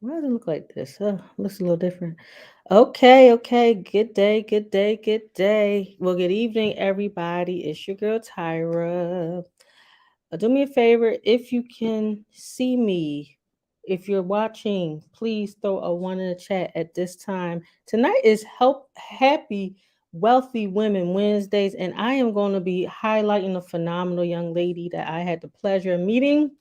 Why does it look like this? Oh, looks a little different. Okay, okay. Good day, good day, good day. Well, good evening, everybody. It's your girl Tyra. Do me a favor, if you can see me, if you're watching, please throw a one in the chat at this time. Tonight is Help Happy Wealthy Women Wednesdays, and I am going to be highlighting a phenomenal young lady that I had the pleasure of meeting.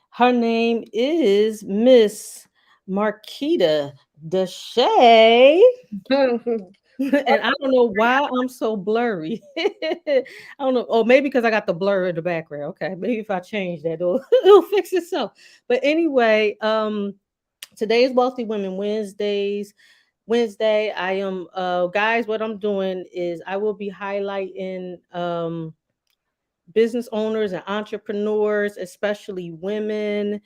Her name is Miss Marquita Deshay. And I don't know why I'm so blurry. I don't know. Oh, maybe because I got the blur in the background. Okay. Maybe if I change that, it'll fix itself. But anyway, today's Wealthy Women Wednesdays. Wednesday, I am guys, what I'm doing is I will be highlighting business owners and entrepreneurs, especially women,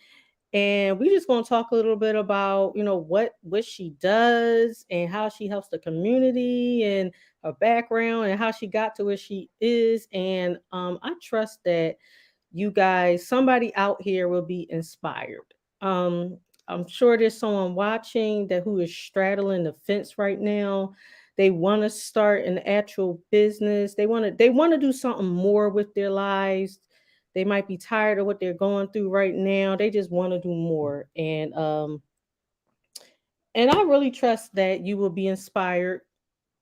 and we just going to talk a little bit about what she does and how she helps the community and her background and how she got to where she is. And I trust that you guys, somebody out here will be inspired. um I'm sure there's someone watching that who is straddling the fence right now. They want to start an actual business. They want to do something more with their lives. They might be tired of what they're going through right now. They just want to do more. And I really trust that you will be inspired,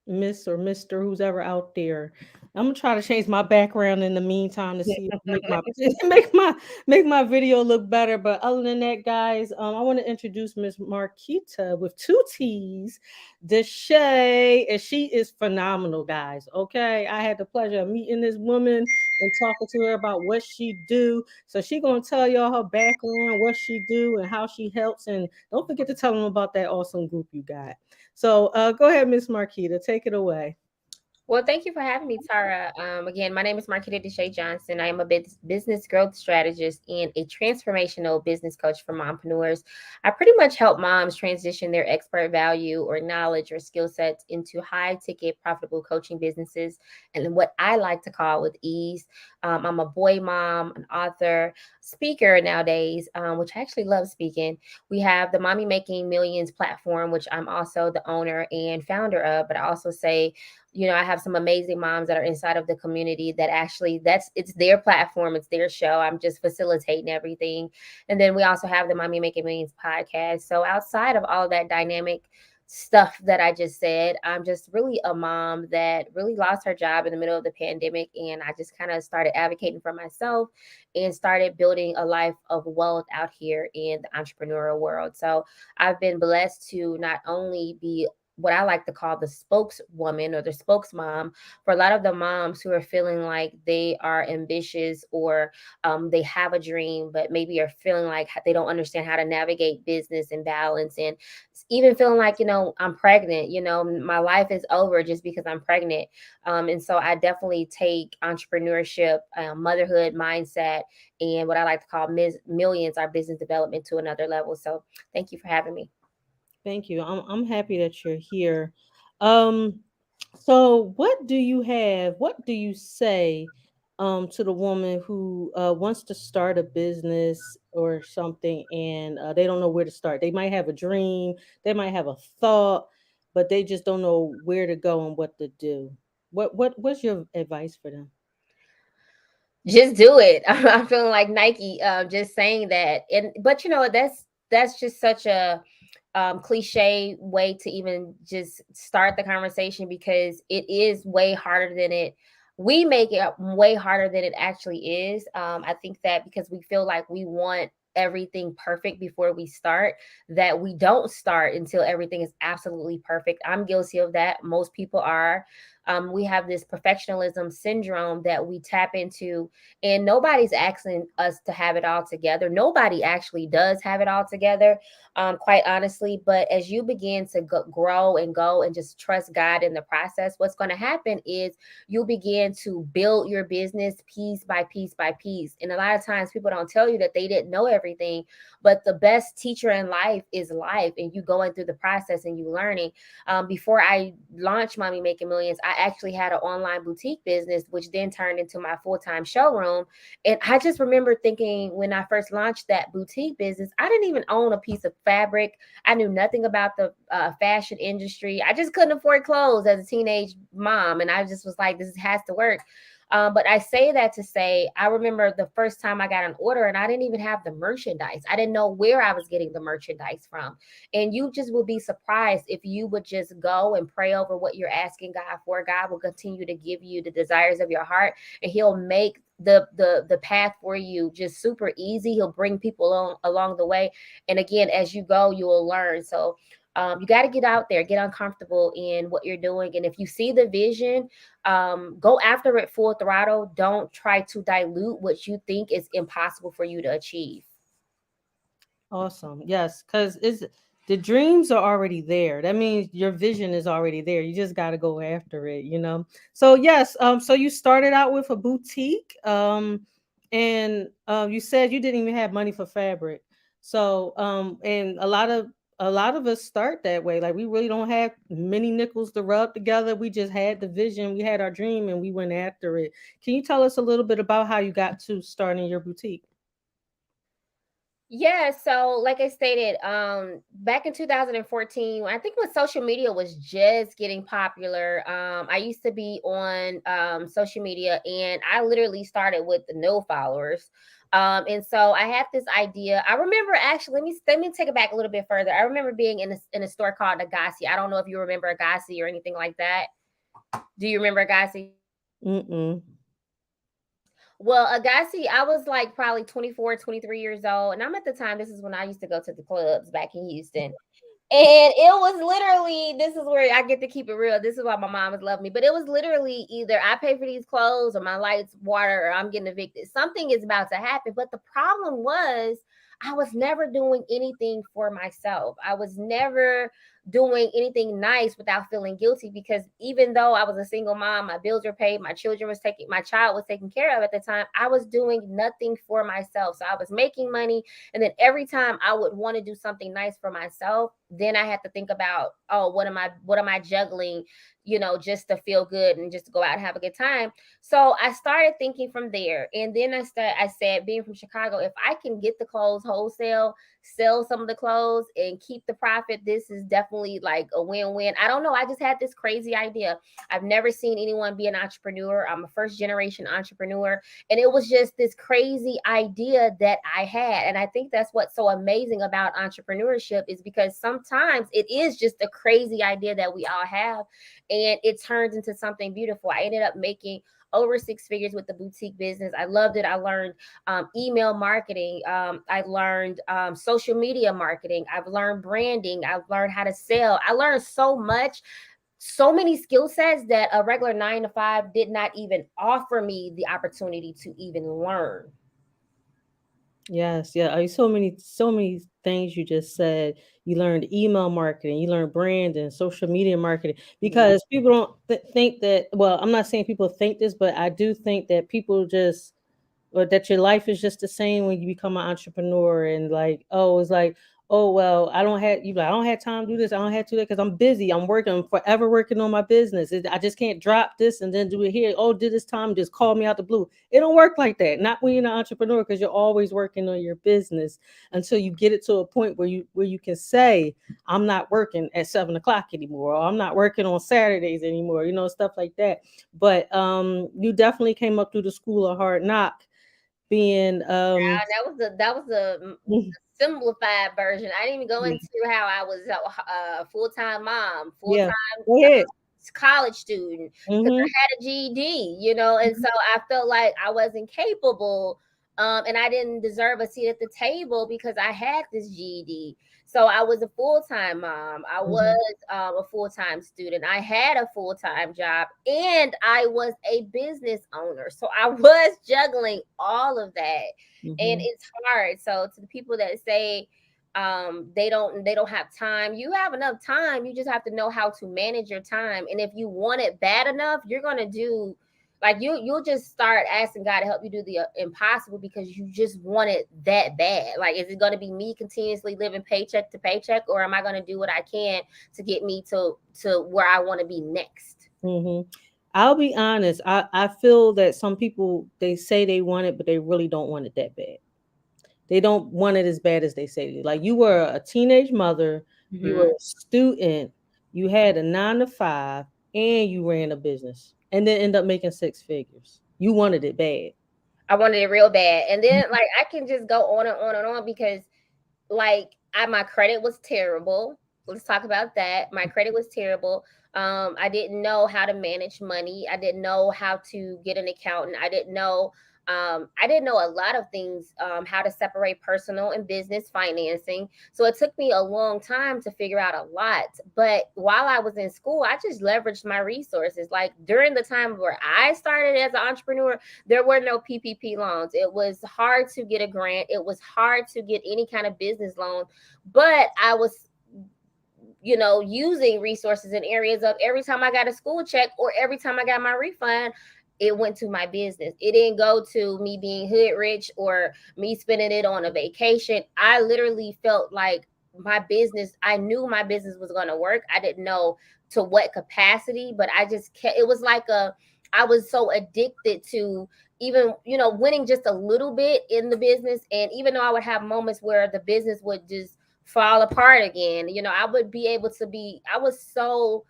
Miss or Mister, who's ever out there. I'm gonna try to change my background in the meantime to see if make my make my video look better. But other than that, guys, I want to introduce Miss Marquita with two T's, Deshay, and she is phenomenal, guys. Okay, I had the pleasure of meeting this woman and talking to her about what she do. So she gonna tell y'all her background, what she do, and how she helps. And don't forget to tell them about that awesome group you got. So go ahead, Miss Marquita, take it away. Well, thank you for having me, Tara. Again, my name is Marquita Deshay Johnson. I am a business growth strategist and a transformational business coach for mompreneurs. I pretty much help moms transition their expert value or knowledge or skill sets into high ticket, profitable coaching businesses, and what I like to call with ease. I'm a boy mom, an author, speaker nowadays, which I actually love speaking. We have the Mommy Making Millions platform, which I'm also the owner and founder of, but I also say, I have some amazing moms that are inside of the community that actually it's their platform, it's their show. I'm just facilitating everything. And then we also have the Mommy Making Millions podcast. So outside of all of that dynamic stuff that I just said, I'm just really a mom that really lost her job in the middle of the pandemic. And I just kind of started advocating for myself and started building a life of wealth out here in the entrepreneurial world. So I've been blessed to not only be what I like to call the spokeswoman or the spokesmom for a lot of the moms who are feeling like they are ambitious or they have a dream, but maybe are feeling like they don't understand how to navigate business and balance, and even feeling like, I'm pregnant, my life is over just because I'm pregnant. And so I definitely take entrepreneurship, motherhood mindset, and what I like to call millions, our business development to another level. So thank you for having me. Thank you. I'm happy that you're here. Um, so what do you have? What do you say to the woman who wants to start a business or something and they don't know where to start? They might have a dream, they might have a thought, but they just don't know where to go and what to do. What's your advice for them? Just do it. I'm feeling like Nike, just saying that. And but that's just such a cliche way to even just start the conversation, because it is way harder than it. We make it way harder than it actually is. I think that because we feel like we want everything perfect before we start, that we don't start until everything is absolutely perfect. I'm guilty of that. Most people are. We have this perfectionism syndrome that we tap into, and nobody's asking us to have it all together. Nobody actually does have it all together, quite honestly. But as you begin to grow and go and just trust God in the process, what's going to happen is you'll begin to build your business piece by piece by piece. And a lot of times people don't tell you that they didn't know everything, but the best teacher in life is life, and you going through the process and you learning. Before I launched Mommy Making Millions, I actually had an online boutique business, which then turned into my full-time showroom. And I just remember thinking when I first launched that boutique business, I didn't even own a piece of fabric. I knew nothing about the fashion industry. I just couldn't afford clothes as a teenage mom. And I just was like, this has to work. But I say that to say, I remember the first time I got an order and I didn't even have the merchandise. I didn't know where I was getting the merchandise from. And you just will be surprised if you would just go and pray over what you're asking God for. God will continue to give you the desires of your heart, and He'll make the path for you just super easy. He'll bring people along the way. And again, as you go, you will learn. So you got to get out there, get uncomfortable in what you're doing. And if you see the vision, go after it full throttle. Don't try to dilute what you think is impossible for you to achieve. Awesome. Yes, because it's the dreams are already there. That means your vision is already there. You just got to go after it, you know. So yes, so you started out with a boutique, and you said you didn't even have money for fabric. So and a lot of us start that way. Like we really don't have many nickels to rub together. We just had the vision, we had our dream, and we went after it. Can you tell us a little bit about how you got to starting your boutique? Yeah, so like I stated, back in 2014, I think when social media was just getting popular, I used to be on social media, and I literally started with no followers. And so I had this idea. I remember actually, let me take it back a little bit further. I remember being in a store called Agassi. I don't know if you remember Agassi or anything like that. Do you remember Agassi? Mm-mm. Well, Agassi, I was like probably 24, 23 years old. And I'm at the time, this is when I used to go to the clubs back in Houston. And it was literally, this is where I get to keep it real. This is why my mom has loved me. But it was literally either I pay for these clothes or my lights, water, or I'm getting evicted. Something is about to happen. But the problem was, I was never doing anything for myself. I was never doing anything nice without feeling guilty, because even though I was a single mom, my bills were paid, my child was taken care of at the time, I was doing nothing for myself. So I was making money, and then every time I would want to do something nice for myself, then I had to think about, oh, what am I juggling, just to feel good and just to go out and have a good time. So I started thinking from there. And then I said, being from Chicago, if I can get the clothes wholesale, sell some of the clothes and keep the profit, this is definitely like a win-win. I don't know. I just had this crazy idea. I've never seen anyone be an entrepreneur. I'm a first generation entrepreneur. And it was just this crazy idea that I had. And I think that's what's so amazing about entrepreneurship, is because sometimes it is just a crazy idea that we all have, and it turns into something beautiful. I ended up making over six figures with the boutique business. I loved it. I learned email marketing. I learned social media marketing. I've learned branding. I've learned how to sell. I learned so much, so many skill sets that a regular 9 to 5 did not even offer me the opportunity to even learn. Yes, yeah. So many things you just said. You learned email marketing, you learned branding, social media marketing, Mhm. because people don't think that. Well, I'm not saying people think this, but I do think that people just, or that your life is just the same when you become an entrepreneur, and like, oh, it's like, oh well, I don't have time to do this, I don't have to do that because I'm busy, I'm working, I'm forever working on my business. I just can't drop this and then do it here. Oh, did this time just call me out the blue. It don't work like that. Not when you're an entrepreneur, because you're always working on your business until you get it to a point where you can say, I'm not working at 7 o'clock anymore, or I'm not working on Saturdays anymore, stuff like that. But you definitely came up through the school of hard knock, being That was the simplified version. I didn't even go yeah, into how I was a full-time mom, yeah. full-time Go ahead. college student, because Mhm. I had a GED, and Mhm. so I felt like I wasn't capable, and I didn't deserve a seat at the table because I had this GED. So I was a full-time mom. I was Mhm. a full-time student. I had a full-time job, and I was a business owner. So I was juggling all of that, and Mhm. it's hard. So to the people that say they don't have time, you have enough time. You just have to know how to manage your time. And if you want it bad enough, you're going to do Like you'll just start asking God to help you do the impossible because you just want it that bad. Like, is it going to be me continuously living paycheck to paycheck, or am I going to do what I can to get me to where I want to be next? Hmm. I'll be honest. I feel that some people, they say they want it, but they really don't want it that bad. They don't want it as bad as they say. Like, you were a teenage mother, you were Hmm. a student, you had a 9 to 5, and you ran a business, and then end up making 6 figures. You wanted it bad. I wanted it real bad, and then like I can just go on and on and on because like my credit was terrible. Let's talk about that. My credit was terrible. I didn't know how to manage money. I didn't know how to get an accountant. I didn't know a lot of things, how to separate personal and business financing. So it took me a long time to figure out a lot. But while I was in school, I just leveraged my resources. Like during the time where I started as an entrepreneur, there were no PPP loans. It was hard to get a grant. It was hard to get any kind of business loan. But I was, using resources in areas of every time I got a school check or every time I got my refund, it went to my business. It didn't go to me being hood rich or me spending it on a vacation. I literally felt like my business, I knew my business was going to work. I didn't know to what capacity, but I just kept, it was like I was so addicted to even, winning just a little bit in the business. And even though I would have moments where the business would just fall apart again, I would be able to I was so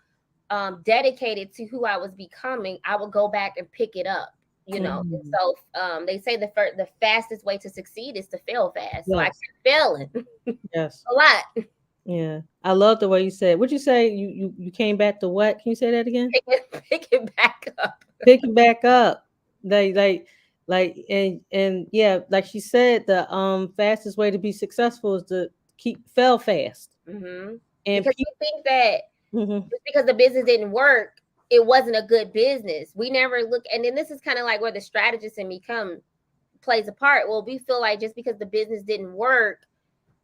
dedicated to who I was becoming, I would go back and pick it up. And Mhm. so they say the fastest way to succeed is to fail fast. So I kept Yes, failing yes, a lot. yeah. I love the way you said. What you say? You came back to what? Can you say that again? Pick it back up. Pick it back up. And yeah, like she said, the fastest way to be successful is to keep fail fast. Hmm. And Because we people. think that Mhm. just because the business didn't work, it wasn't a good business. We never look, and then this is kind of like where the strategist in me plays a part. Well, we feel like just because the business didn't work,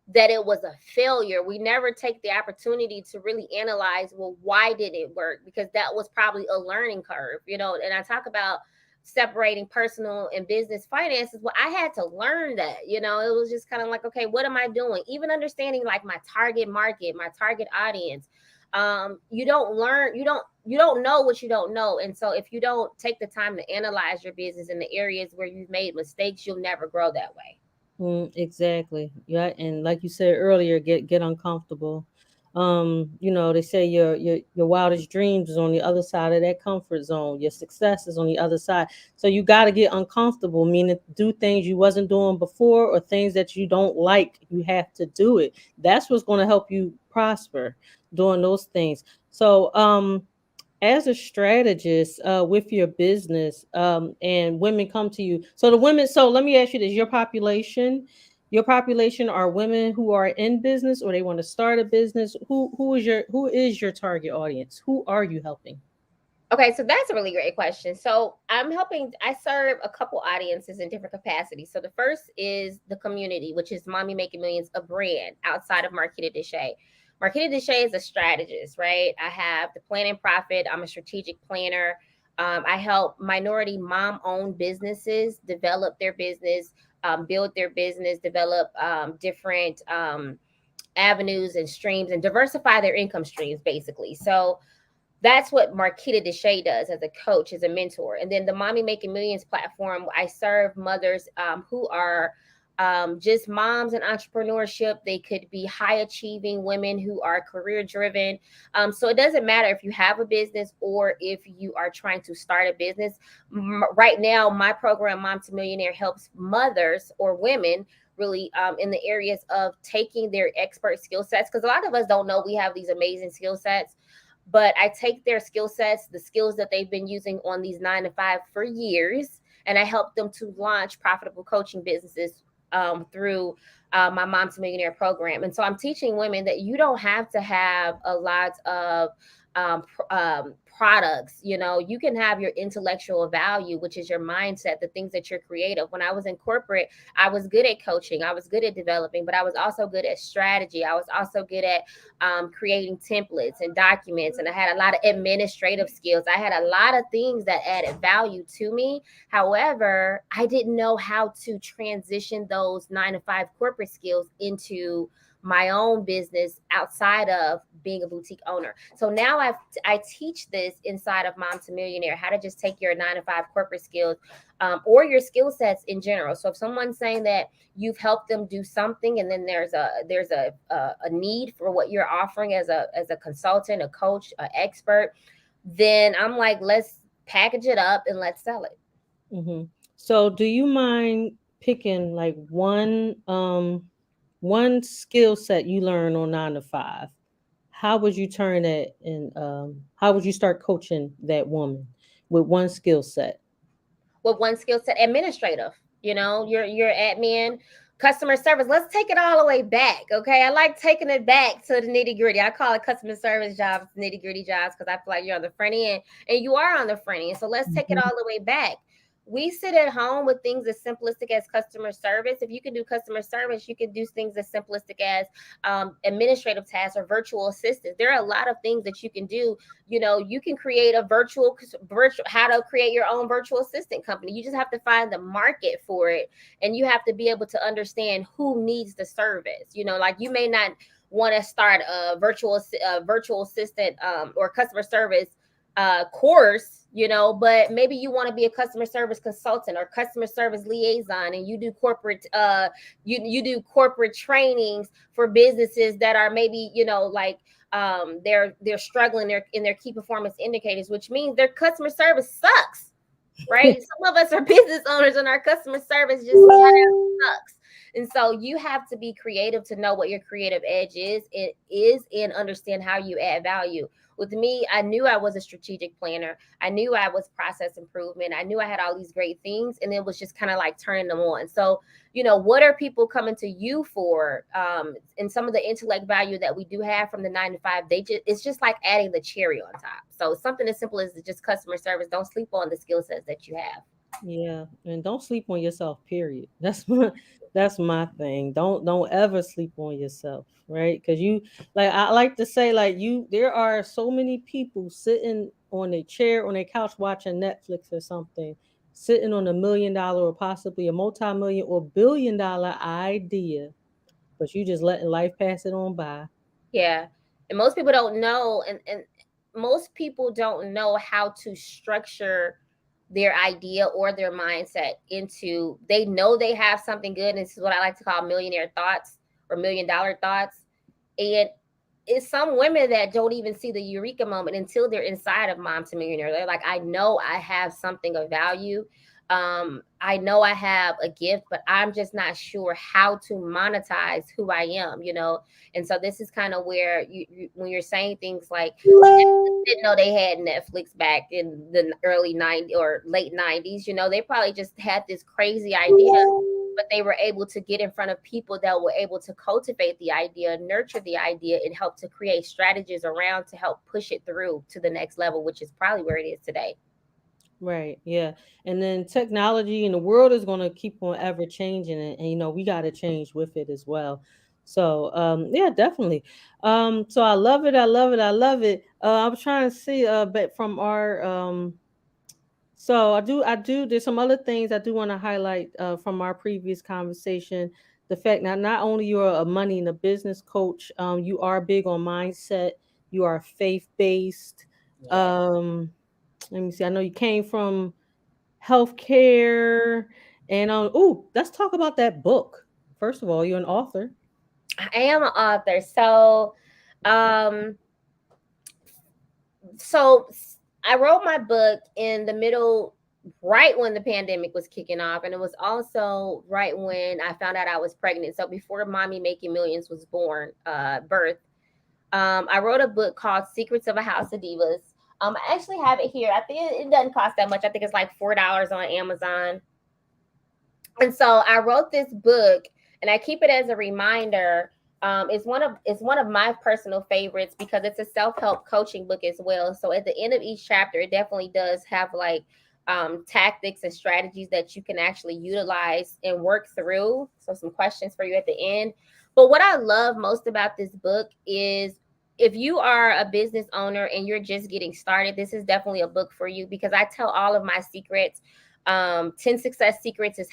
that it was a failure. We never take the opportunity to really analyze, well, why did it work? Because that was probably a learning curve, and I talk about separating personal and business finances. Well, I had to learn that, it was just kind of like, okay, what am I doing? Even understanding like my target market, my target audience. You don't learn, you don't know what you don't know. And so if you don't take the time to analyze your business in the areas where you've made mistakes, you'll never grow that way. Exactly. Yeah, and like you said earlier, get uncomfortable. They say your wildest dreams is on the other side of that comfort zone. Your success is on the other side. So you got to get uncomfortable, meaning do things you wasn't doing before or things that you don't like. You have to do it. That's what's going to help you prosper doing those things. So as a strategist with your business, and women come to you, so the women, so let me ask you this, your population are women who are in business or they want to start a business. Who is your target audience? Who are you helping? Okay, so that's a really great question. So I serve a couple audiences in different capacities. So the first is the community, which is Mommy Making Millions, a brand outside of Marquita Deshay. Marquita Deshay is a strategist, right? I have the Plan and Profit. I'm a strategic planner. I help minority mom owned businesses develop their business, build their business, develop different avenues and streams and diversify their income streams, basically. So that's what Marquita Deshay does as a coach, as a mentor. And then the Mommy Making Millions platform, I serve mothers who are just moms in entrepreneurship. They could be high achieving women who are career driven. So it doesn't matter if you have a business or if you are trying to start a business. Right now, my program, Mom to Millionaire, helps mothers or women really in the areas of taking their expert skill sets, because a lot of us don't know we have these amazing skill sets, but I take their skill sets, the skills that they've been using on these 9 to 5 for years, and I help them to launch profitable coaching businesses through my Mom to Millionaire program. And so I'm teaching women that you don't have to have a lot of products. You can have your intellectual value, which is your mindset, the things that you're creative. When I was in corporate, I was good at coaching, I was good at developing, but I was also good at strategy. I was also good at creating templates and documents, and I had a lot of administrative skills. I had a lot of things that added value to me. However, I didn't know how to transition those 9 to 5 corporate skills into my own business outside of being a boutique owner. So now I teach this inside of Mom to Millionaire, how to just take your 9 to 5 corporate skills, or your skill sets in general. So if someone's saying that you've helped them do something, and then there's a need for what you're offering as a consultant, a coach, an expert, then I'm like, let's package it up and let's sell it. Mm-hmm. So, do you mind picking like one skill set you learn on 9 to 5? How would you turn that and how would you start coaching that woman with one skill set? With one skill set, administrative, your admin, customer service. Let's take it all the way back. Okay, I like taking it back to the nitty gritty. I call it customer service jobs, nitty gritty jobs, because I feel like you're on the front end, and you are on the front end. So let's take it Mhm. all the way back. We sit at home with things as simplistic as customer service. If you can do customer service, you can do things as simplistic as administrative tasks or virtual assistants. There are a lot of things that you can do. You can create a virtual how to create your own virtual assistant company. You just have to find the market for it, and you have to be able to understand who needs the service. Like, you may not want to start a virtual assistant or customer service course, but maybe you want to be a customer service consultant or customer service liaison, and you do corporate you do corporate trainings for businesses that are maybe, like, they're struggling in their key performance indicators, which means their customer service sucks, right? Some of us are business owners and our customer service just sucks. And so you have to be creative to know what your creative edge is and understand how you add value. With me, I knew I was a strategic planner. I knew I was process improvement. I knew I had all these great things, and it was just kind of like turning them on. So, what are people coming to you for? And some of the intellect value that we do have from the 9 to 5, it's just like adding the cherry on top. So something as simple as just customer service. Don't sleep on the skill sets that you have. Yeah, and don't sleep on yourself. Period. That's my thing. Don't ever sleep on yourself, right? Because you, like, I like to say, like, there are so many people sitting on a chair on a couch watching Netflix or something, sitting on $1 million or possibly a multi-million or billion-dollar idea, but you just letting life pass it on by. Yeah. And most people don't know, and most people don't know how to structure their idea or their mindset into, they know they have something good. And this is what I like to call millionaire thoughts or $1 million thoughts. And it's some women that don't even see the eureka moment until they're inside of Mom to Millionaire. They're like, I know I have something of value. I know I have a gift, but I'm just not sure how to monetize who I am. And so this is kind of where when you're saying things like, didn't know they had Netflix back in the early 90s or late 90s. They probably just had this crazy idea, but they were able to get in front of people that were able to cultivate the idea, nurture the idea, and help to create strategies around to help push it through to the next level, which is probably where it is today. Right. Yeah. And then technology and the world is going to keep on ever changing, and we got to change with it as well. So, yeah, definitely. So I love it. I love it. I love it. I was trying to see, but from our, so I do, there's some other things I do want to highlight, from our previous conversation. The fact that not only you're a money and a business coach, you are big on mindset. You are faith based. Yes. Um, let me see. I know you came from healthcare, and let's talk about that book. First of all, you're an author. I am an author. Um, so I wrote my book in the middle, right when the pandemic was kicking off, and it was also right when I found out I was pregnant. So before Mommy Making Millions was birth, I wrote a book called Secrets of a House of Divas. I actually have it here. I think it doesn't cost that much. I think it's like $4 on Amazon. And so I wrote this book, and I keep it as a reminder, It's one of my personal favorites because it's a self-help coaching book as well. So at the end of each chapter, it definitely does have like tactics and strategies that you can actually utilize and work through. So some questions for you at the end. But what I love most about this book is if you are a business owner and you're just getting started, this is definitely a book for you because I tell all of my secrets. 10 success secrets is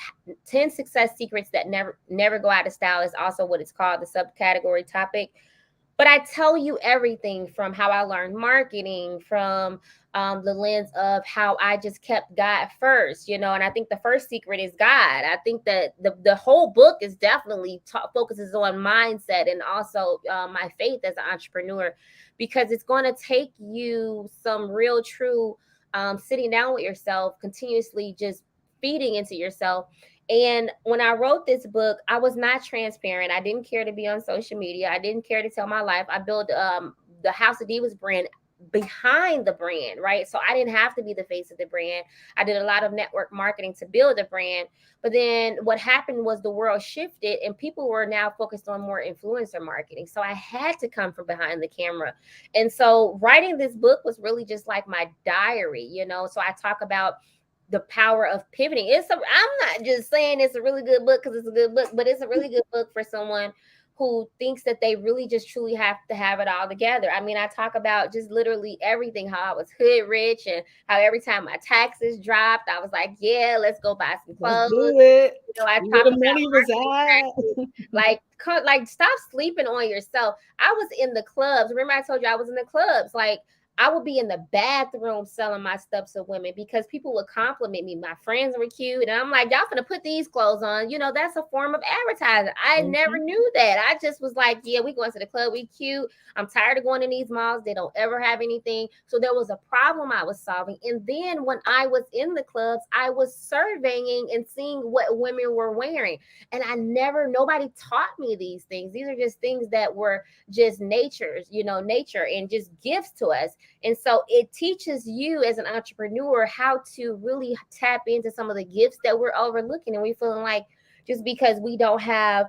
10 success secrets that never go out of style is also what it's called, the subcategory topic. But I tell you everything from how I learned marketing, from the lens of how I just kept God first, and I think the first secret is God. I think that the whole book is definitely focuses on mindset and also my faith as an entrepreneur, because it's going to take you some real true sitting down with yourself, continuously just feeding into yourself. And when I wrote this book, I was not transparent. I didn't care to be on social media. I didn't care to tell my life. I built the House of Divas brand behind the brand, right? So I didn't have to be the face of the brand. I did a lot of network marketing to build a brand. But then what happened was the world shifted and people were now focused on more influencer marketing. So I had to come from behind the camera. And so writing this book was really just like my diary. So I talk about the power of pivoting. I'm not just saying it's a really good book because it's a good book, but it's a really good book for someone who thinks that they really just truly have to have it all together. I mean, I talk about just literally everything, how I was hood rich and how every time my taxes dropped, I was like, yeah, let's go buy some Let's clothes. do it. I Where talk the about money marketing resides. strategies, like stop sleeping on yourself. I was in the clubs. Remember, I told you I was in the clubs. Like I would be in the bathroom selling my stuff to women because people would compliment me. My friends were cute, and I'm like, y'all finna put these clothes on. That's a form of advertising. I never Mhm. knew that. I just was like, yeah, we going to the club. We cute. I'm tired of going in these malls. They don't ever have anything. So there was a problem I was solving. And then when I was in the clubs, I was surveying and seeing what women were wearing. And nobody taught me these things. These are just things that were just nature and just gifts to us. And so it teaches you as an entrepreneur how to really tap into some of the gifts that we're overlooking. And we feeling like just because we don't have,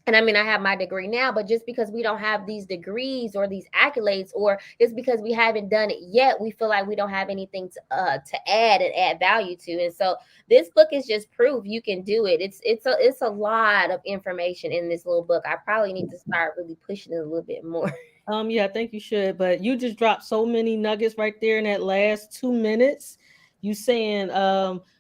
and I mean, I have my degree now, but just because we don't have these degrees or these accolades, or just because we haven't done it yet, we feel like we don't have anything to add and add value to. And so this book is just proof you can do it. It's a lot of information in this little book. I probably need to start really pushing it a little bit more. Yeah, I think you should. But you just dropped so many nuggets right there in that last 2 minutes. You saying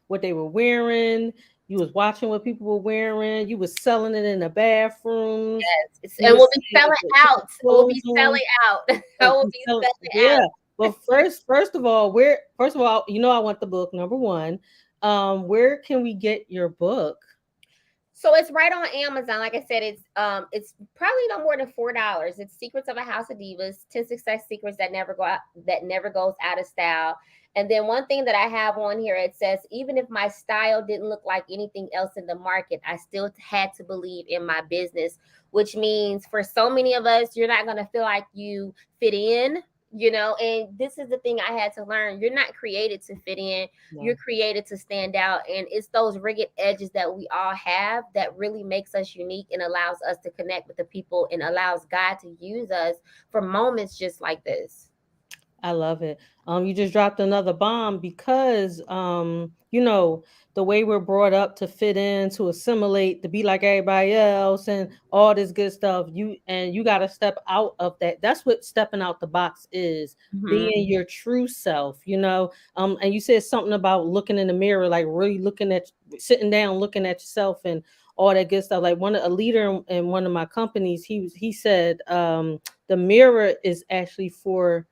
what they were wearing, you was watching what people were wearing, you was selling it in the bathrooms, you And was we'll be saying selling put out. the We'll clothes be on. selling out. I will be selling Yeah. out. Well, first of all, I want the book number one. Where can we get your book? So it's right on Amazon. Like I said, it's probably no more than $4. It's Secrets of a House of Divas, 10 success secrets that never goes out of style. And then one thing that I have on here, it says, even if my style didn't look like anything else in the market, I still had to believe in my business, which means for so many of us, you're not going to feel like you fit in. And this is the thing I had to learn. You're not created to fit in, you're No. created to stand out. And it's those rugged edges that we all have that really makes us unique and allows us to connect with the people and allows God to use us for moments just like this. I love it. You just dropped another bomb because the way we're brought up to fit in, to assimilate, to be like everybody else and all this good stuff. You got to step out of that. That's what stepping out the box is. Mhm. Being your true self. And you said something about looking in the mirror, like really looking at sitting down, looking at yourself and all that good stuff. Like a leader in one of my companies, he said the mirror is actually for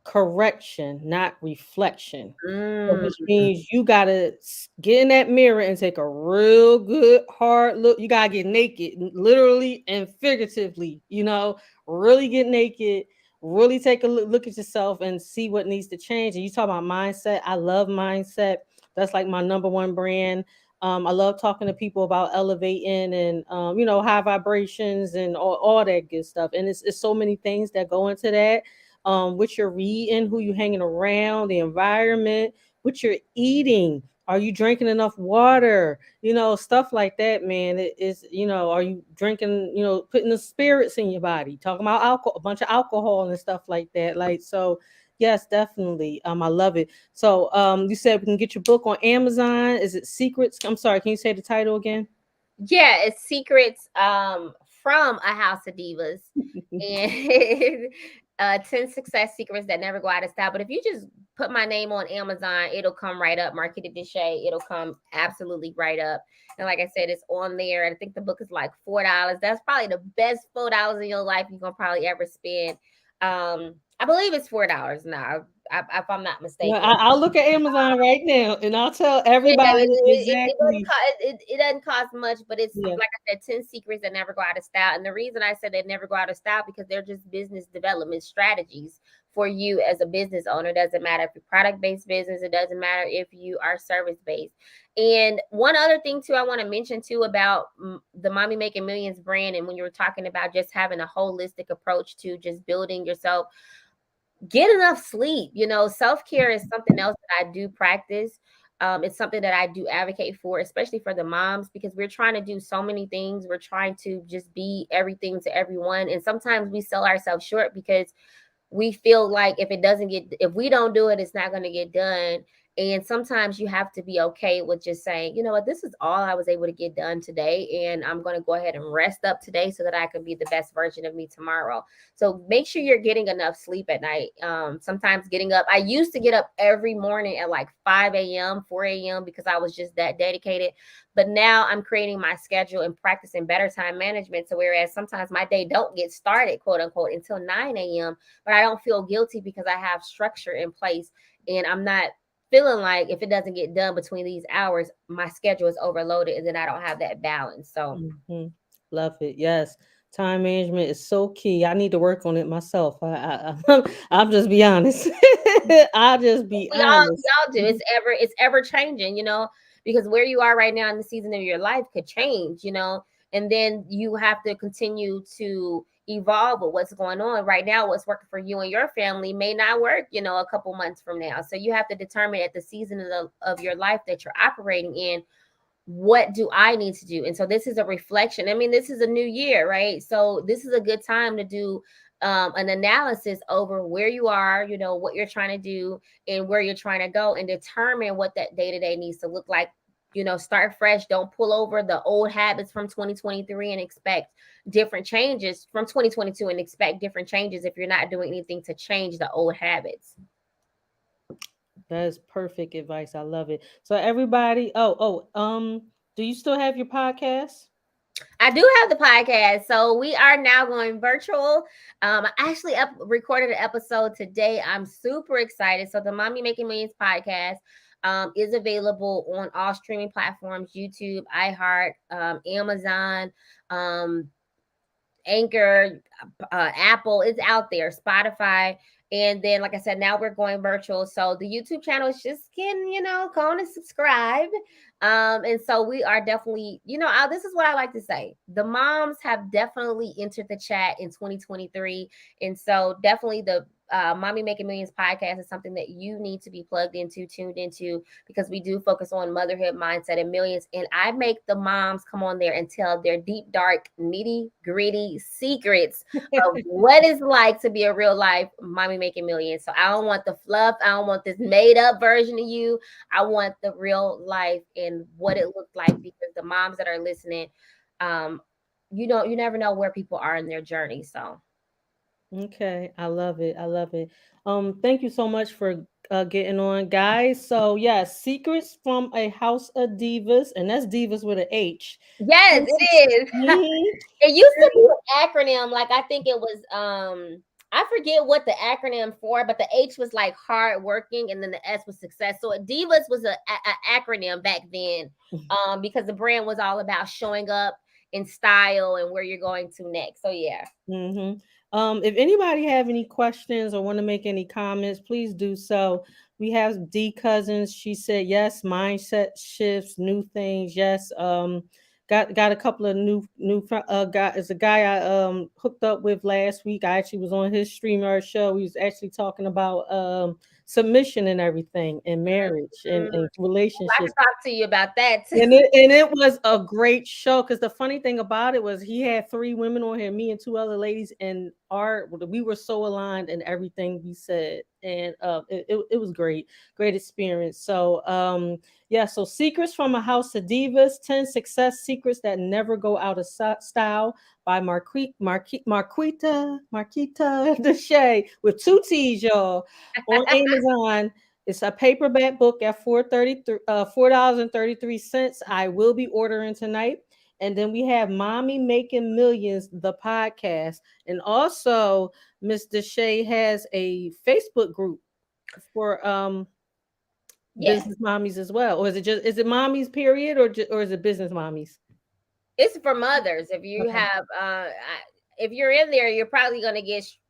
correction, not reflection. So Mm. which means you gotta get in that mirror and take a real good hard look. You gotta get naked, literally and figuratively. Really get naked. Really take a look at yourself and see what needs to change. And you talk about mindset. I love mindset. That's like my number one brand. I love talking to people about elevating and high vibrations and all that good stuff. And it's so many things that go into that, what you're reading, who you're hanging around, the environment, what you're eating. Are you drinking enough water? Stuff like that, man. It is, are you drinking, putting the spirits in your body, talking about alcohol, a bunch of alcohol and stuff like that. Like, so yes, definitely. I love it. So you said we can get your book on Amazon. Is it Secrets? I'm sorry, can you say the title again? Yeah, it's secrets from a house of divas, and 10 success secrets that never go out of style. But if you just put my name on Amazon, it'll come right up. Marquita Deshay, it'll come absolutely right up. And like I said, it's on there. I think the book is like $4. That's probably the best $4 in your life you're gonna probably ever spend. I believe it's $4 now, if I'm not Well, mistaken. I'll look at Amazon right now and I'll tell Yeah, everybody it doesn't exactly. cost it doesn't cost much, but it's Yeah. like I said, 10 secrets that never go out of style. And the reason I said they never go out of style because they're just business development strategies for you as a business owner. It doesn't matter if you're product-based business, it doesn't matter if you are service-based. And one other thing too, I want to mention too about the Mommy Making Millions brand, and when you were talking about just having a holistic approach to just building yourself, get enough sleep. Self-care is something else that I do practice. It's something that I do advocate for, especially for the moms, because we're trying to do so many things. We're trying to just be everything to everyone. And sometimes we sell ourselves short because we feel like if we don't do it, it's not going to get done. And sometimes you have to be okay with just saying, you know what, this is all I was able to get done today, and I'm going to go ahead and rest up today so that I can be the best version of me tomorrow. So make sure you're getting enough sleep at night. Sometimes getting up, I used to get up every morning at like 5 a.m., 4 a.m., because I was just that dedicated. But now I'm creating my schedule and practicing better time management. So whereas sometimes my day don't get started, quote unquote, until 9 a.m., but I don't feel guilty because I have structure in place, and I'm not feeling like if it doesn't get done between these hours, my schedule is overloaded and then I don't have that balance. So Mhm. Love it. Yes. Time management is so key. I need to work on it myself. I'll just be honest. I'll just be honest. we all do. Mhm. It's ever changing, because where you are right now in the season of your life could change, and then you have to continue to evolve with what's going on right now. What's working for you and your family may not work, a couple months from now. So you have to determine at the season of your life that you're operating in, what do I need to do? And so this is a reflection. I mean, this is a new year, right? So this is a good time to do an analysis over where you are, what you're trying to do and where you're trying to go, and determine what that day to day needs to look like. Start fresh. Don't pull over the old habits from 2023 and expect different changes from 2022 and expect different changes if you're not doing anything to change the old habits. That is perfect advice. I love it. So everybody, do you still have your podcast? I do have the podcast. So we are now going virtual. I actually recorded an episode today. I'm super excited. So the Mommy Making Millions podcast is available on all streaming platforms: YouTube, iHeart, Amazon, um, Anchor, Apple. It's out there, Spotify. And then, like I said, now we're going virtual. So the YouTube channel is just getting, go on and subscribe. And so we are definitely, this is what I like to say. The moms have definitely entered the chat in 2023. And so definitely the Mommy Making Millions podcast is something that you need to be plugged into, tuned into, because we do focus on motherhood mindset and millions. And I make the moms come on there and tell their deep, dark, nitty gritty secrets of what it's like to be a real life Mommy Making Millions. So I don't want the fluff. I don't want this made up version of you. I want the real life and what it looked like, because the moms that are listening, um, you never know where people are in their journey. So Okay, I love it. I love it. Thank you so much for getting on, guys. So yeah, Secrets from a House of Divas, and that's Divas with an H. yes, it is. Mhm. It used to be an acronym. Like I think it was I forget what the acronym for, but the H was like hard working and then the S was success. So Divas was a acronym back then, because the brand was all about showing up in style and where you're going to next. So yeah. Mm-hmm. If anybody have any questions or want to make any comments, please do so. We have D Cousins. She said yes, mindset shifts, new things. Yes. got a couple of guy is a guy I hooked up with last week. I actually was on his StreamYard show. We was actually talking about submission and everything and marriage Mm, and I relationships. can talk to you about that too. And it was a great show because the funny thing about it was he had three women on here, me and two other ladies, and we were so aligned in everything we said, and it was great experience. So yeah, so Secrets from a House of Divas: 10 Success Secrets That Never Go Out of Style by Marquita Deshay with two T's, y'all, on Amazon. It's a paperback book at $4.33. I will be ordering tonight. And then we have Mommy Making Millions, the podcast. And also, Miss Deshay has a Facebook group for Yes. business mommies as well. Or is it mommies period or is it business mommies? It's for mothers. If you Okay. have, if you're in there, you're probably gonna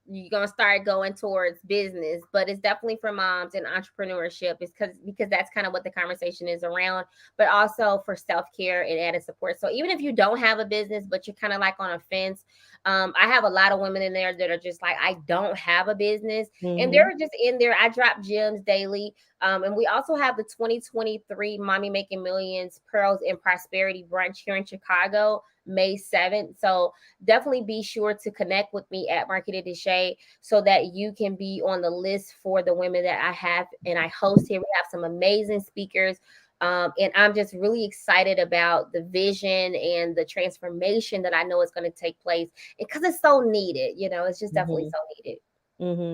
you're gonna start going towards business, but it's definitely for moms and entrepreneurship. It's because that's kind of what the conversation is around, but also for self care and added support. So even if you don't have a business, but you're kind of like on a fence, I have a lot of women in there that are just like, I don't have a business, and Mm-hmm. they're just in there. I drop gems daily. And we also have the 2023 Mommy Making Millions Pearls and Prosperity Brunch here in Chicago, May 7th. So definitely be sure to connect with me at Marquita Deshay so that you can be on the list for the women that I have and I host here. We have some amazing speakers. And I'm just really excited about the vision and the transformation that I know is going to take place because it's so needed. It's just definitely Mm-hmm. so needed.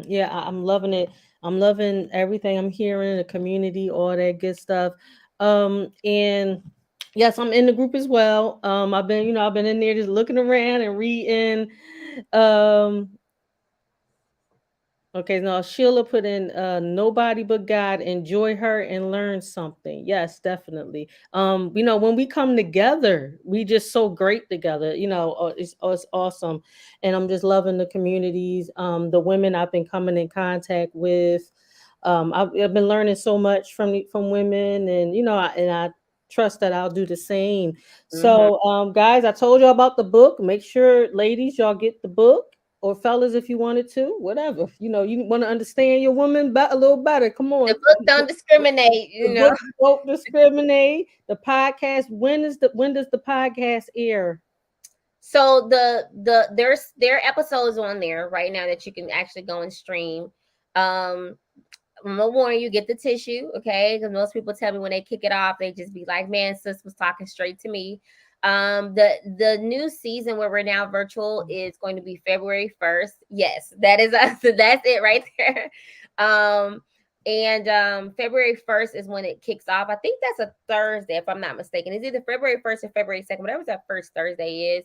Yeah, I'm loving it. I'm loving everything I'm hearing, the community, all that good stuff. And yes, I'm in the group as well. I've been in there just looking around and reading. Um, Okay, now Sheila put in nobody but God, enjoy her and learn something. Yes, definitely. When we come together, we just so great together. It's awesome. And I'm just loving the communities, the women I've been coming in contact with. I've been learning so much from women, and I trust that I'll do the same. Mhm. So, guys, I told you about the book. Make sure, ladies, y'all get the book, or fellas, if you wanted to, whatever. You want to understand your woman a little better. Come The on. book don't discriminate, The book won't discriminate. The podcast. When does the podcast air? So there are episodes on there right now that you can actually go and stream. Um, I'm gonna warn you, get the tissue, okay? Because most people tell me when they kick it off, they just be like, "Man, sis was talking straight to me." The new season where we're now virtual is going to be February 1st. Yes, that is us. That's it right there. Um, and February 1st is when it kicks off. I think that's a Thursday, if I'm not mistaken. It's either February 1st or February 2nd, whatever that first Thursday is.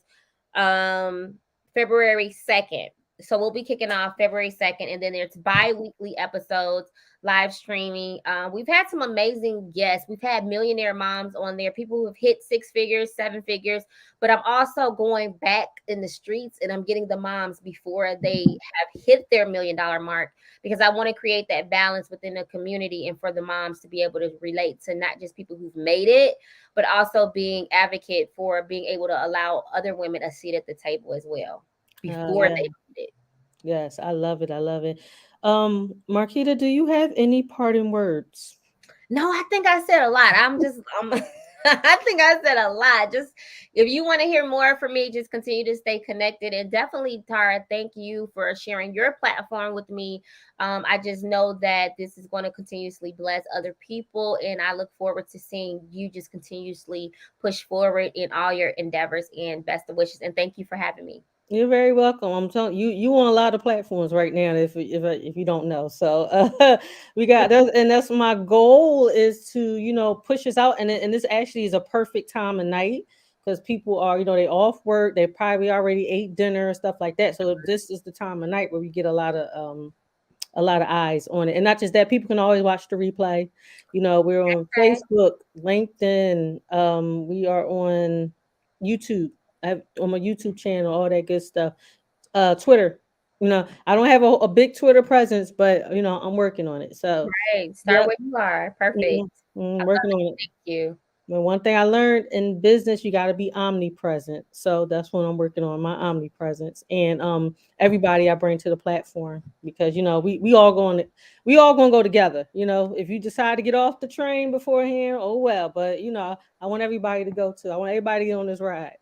Um, February 2nd. So we'll be kicking off February 2nd, and then there's bi-weekly episodes, live streaming. We've had some amazing guests. We've had millionaire moms on there, people who have hit six figures, seven figures. But I'm also going back in the streets and I'm getting the moms before they have hit their $1 million mark, because I want to create that balance within the community and for the moms to be able to relate to not just people who've made it, but also being advocate for being able to allow other women a seat at the table as well before Yeah. they made it. Yes, I love it. I love it. Marquita, do you have any parting words? No, I think I said a lot. I think I said a lot. Just if you want to hear more from me, just continue to stay connected. And definitely, Tara, thank you for sharing your platform with me. I just know that this is going to continuously bless other people. And I look forward to seeing you just continuously push forward in all your endeavors, and best of wishes. And thank you for having me. You're very welcome. I'm telling you, you on a lot of platforms right now. If you don't know, so we got that, and that's my goal is to push us out, and this actually is a perfect time of night because people are they off work, they probably already ate dinner and stuff like that. So this is the time of night where we get a lot of eyes on it, and not just that. People can always watch the replay. We're on Okay. Facebook, LinkedIn. We are on YouTube. I have on my YouTube channel, all that good stuff. Twitter. I don't have a big Twitter presence, but I'm working on it. So, Right. Start yep, where you are. Perfect. I working love it. on it. Thank you. But one thing I learned in business, you got to be omnipresent. So that's what I'm working on, my omnipresence, and everybody I bring to the platform, because we all gonna go together. If you decide to get off the train beforehand, oh well. But I want everybody to go too. I want everybody to get on this ride.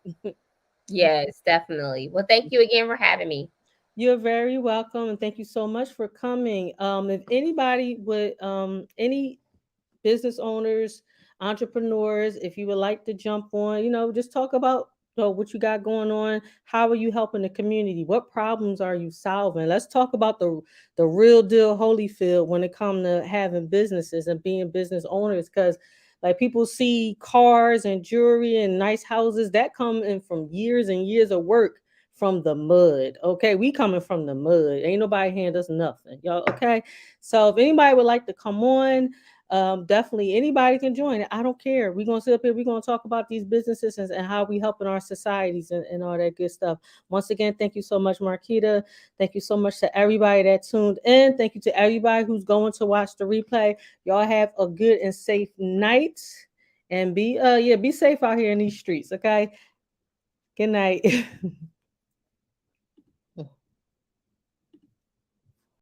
Yes, definitely. Well, thank you again for having me. You're very welcome, and thank you so much for coming. If anybody would, any business owners, entrepreneurs, if you would like to jump on, just talk about what you got going on. How are you helping the community? What problems are you solving? Let's talk about the real deal Holyfield when it comes to having businesses and being business owners, because like people see cars and jewelry and nice houses that come in from years and years of work from the mud. Okay, we coming from the mud. Ain't nobody hand us nothing, y'all. Okay, so if anybody would like to come on, definitely anybody can join it. I don't care. We're gonna sit up here, we're gonna talk about these businesses and how we helping our societies and all that good stuff. Once again, thank you so much, Marquita. Thank you so much to everybody that tuned in. Thank you to everybody who's going to watch the replay. Y'all have a good and safe night, and be safe out here in these streets. Okay, good night.